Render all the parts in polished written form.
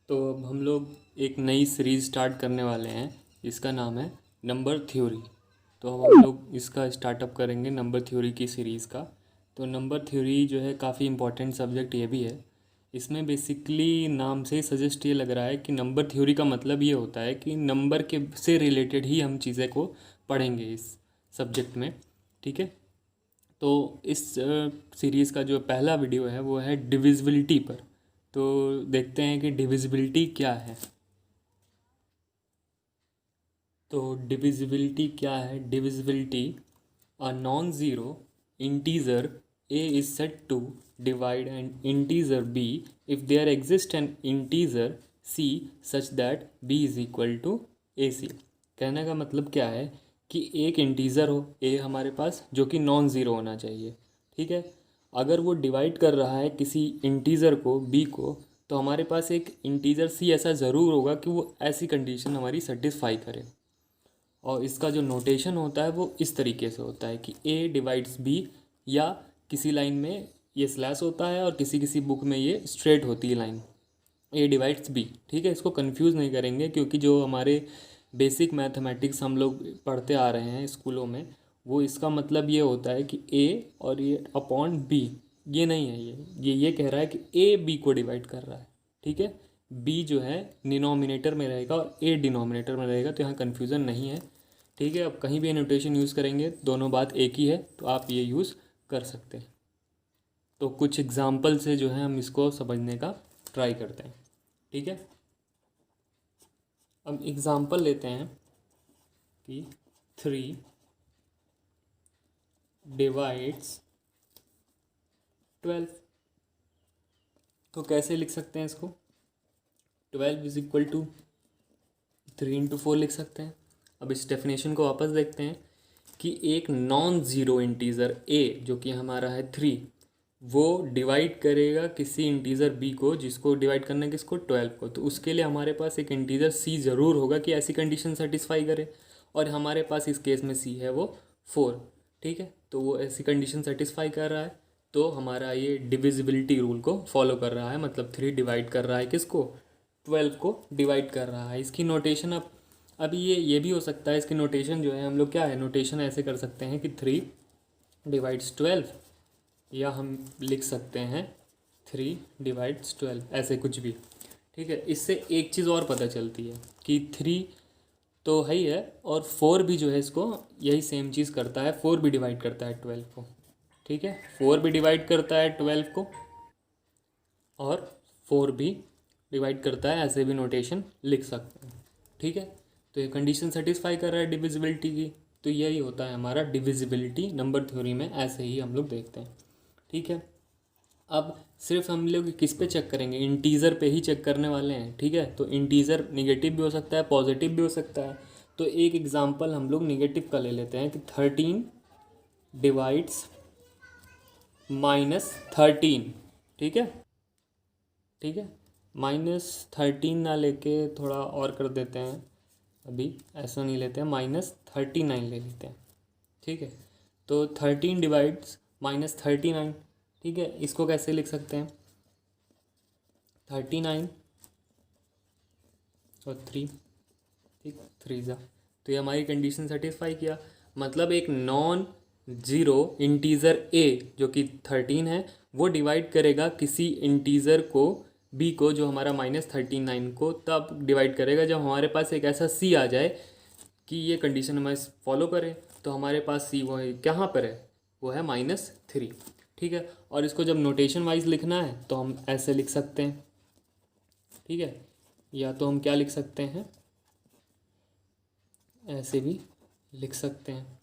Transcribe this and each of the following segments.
तो अब हम लोग एक नई सीरीज़ स्टार्ट करने वाले हैं। इसका नाम है नंबर थ्योरी। तो अब हम लोग इसका स्टार्टअप करेंगे नंबर थ्योरी की सीरीज़ का। तो नंबर थ्योरी जो है काफ़ी इम्पोर्टेंट सब्जेक्ट ये भी है। इसमें बेसिकली नाम से ही सजेस्ट ये लग रहा है कि नंबर थ्योरी का मतलब ये होता है कि नंबर के से रिलेटेड ही हम चीज़ें को पढ़ेंगे इस सब्जेक्ट में। ठीक है। तो इस सीरीज़ का जो पहला वीडियो है वो है डिविजिबिलिटी पर। तो देखते हैं कि डिविजिबिलिटी क्या है। तो डिविजिबिलिटी क्या है? Divisibility, a non zero integer a is said to divide an integer b if there exists an integer c such that b is equal to ac। कहने का मतलब क्या है कि एक इंटीज़र हो a हमारे पास जो कि नॉन ज़ीरो होना चाहिए। ठीक है। अगर वो डिवाइड कर रहा है किसी इंटीज़र को b को, तो हमारे पास एक इंटीज़र c ऐसा ज़रूर होगा कि वो ऐसी कंडीशन हमारी सेटिस्फाई करे। और इसका जो नोटेशन होता है वो इस तरीके से होता है कि a डिवाइड्स b, या किसी लाइन में ये स्लैश होता है और किसी किसी बुक में ये स्ट्रेट होती है लाइन, a डिवाइड्स b। ठीक है। इसको कंफ्यूज नहीं करेंगे क्योंकि जो हमारे बेसिक मैथमेटिक्स हम लोग पढ़ते आ रहे हैं स्कूलों में, वो इसका मतलब ये होता है कि a और ये अपॉन b, ये नहीं है। ये कह रहा है कि a b को डिवाइड कर रहा है। ठीक है। b जो है डिनोमिनेटर में रहेगा और a डिनोमिनेटर में रहेगा, तो यहाँ कन्फ्यूज़न नहीं है। ठीक है। अब कहीं भी नोटेशन यूज़ करेंगे दोनों बात एक ही है, तो आप ये यूज़ कर सकते हैं। तो कुछ एग्जाम्पल से जो है हम इसको समझने का ट्राई करते हैं। ठीक है। अब एग्ज़ाम्पल लेते हैं कि 3 डिवाइड्स 12। तो कैसे लिख सकते हैं इसको? 12 इज इक्वल टू 3 × 4 लिख सकते हैं। अब इस डेफिनेशन को वापस देखते हैं कि एक नॉन ज़ीरो इंटीज़र a जो कि हमारा है 3, वो डिवाइड करेगा किसी इंटीज़र b को, जिसको डिवाइड करना है किसको? 12 को। तो उसके लिए हमारे पास एक इंटीज़र c ज़रूर होगा कि ऐसी कंडीशन सेटिस्फाई करे, और हमारे पास इस केस में c है वो 4। ठीक है। तो वो ऐसी कंडीशन सेटिस्फाई कर रहा है, तो हमारा ये डिविजिबिलिटी रूल को फॉलो कर रहा है। मतलब 3 डिवाइड कर रहा है किसको? 12 को डिवाइड कर रहा है। इसकी नोटेशन अब अभी ये भी हो सकता है। इसकी नोटेशन जो है हम लोग क्या है, नोटेशन ऐसे कर सकते हैं कि 3 डिवाइड्स 12, या हम लिख सकते हैं 3 डिवाइड्स 12, ऐसे कुछ भी। ठीक है। इससे एक चीज़ और पता चलती है कि 3 तो है ही है, और 4 भी जो है इसको यही सेम चीज़ करता है। 4 भी डिवाइड करता है 12 को। ठीक है। 4 भी डिवाइड करता है 12 को, और 4 भी डिवाइड करता है, ऐसे भी नोटेशन लिख सकते हैं। ठीक है। तो ये कंडीशन सेटिस्फाई कर रहा है डिविजिबिलिटी की। तो यही होता है हमारा डिविजिबिलिटी नंबर थ्योरी में, ऐसे ही हम लोग देखते हैं। ठीक है। अब सिर्फ हम लोग किस पे चेक करेंगे? इंटीज़र पे ही चेक करने वाले हैं। ठीक है। तो इंटीज़र निगेटिव भी हो सकता है, पॉजिटिव भी हो सकता है। तो एक एग्जांपल हम लोग निगेटिव का ले लेते हैं कि 13 डिवाइड्स -13। ठीक है। ठीक है। -13 ना लेके थोड़ा और कर देते हैं। अभी ऐसा नहीं लेते हैं, -39 ले लेते हैं। ठीक है। तो 13 डिवाइड्स -39। ठीक है। इसको कैसे लिख सकते हैं? 39 और 3। ठीक, 3 ज़ा, तो ये हमारी कंडीशन सेटिस्फाई किया। मतलब एक नॉन ज़ीरो इंटीज़र a जो कि 13 है, वो डिवाइड करेगा किसी इंटीज़र को b को, जो हमारा -39 को तब डिवाइड करेगा जब हमारे पास एक ऐसा c आ जाए कि ये कंडीशन हमें फॉलो करे। तो हमारे पास c वो है कहाँ पर है? वो है -3। ठीक है। और इसको जब नोटेशन वाइज लिखना है तो हम ऐसे लिख सकते हैं। ठीक है। या तो हम क्या लिख सकते हैं, ऐसे भी लिख सकते हैं।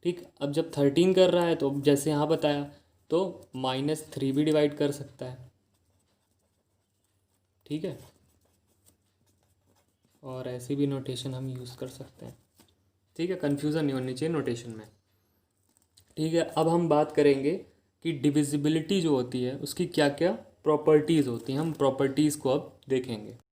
ठीक। अब जब 13 कर रहा है तो जैसे यहाँ बताया, तो -3 भी डिवाइड कर सकता है। ठीक है। और ऐसी भी नोटेशन हम यूज़ कर सकते हैं। ठीक है। कन्फ्यूज़न नहीं होनी चाहिए नोटेशन में। ठीक है। अब हम बात करेंगे कि डिविजिबिलिटी जो होती है उसकी क्या क्या प्रॉपर्टीज़ होती हैं। हम प्रॉपर्टीज़ को अब देखेंगे।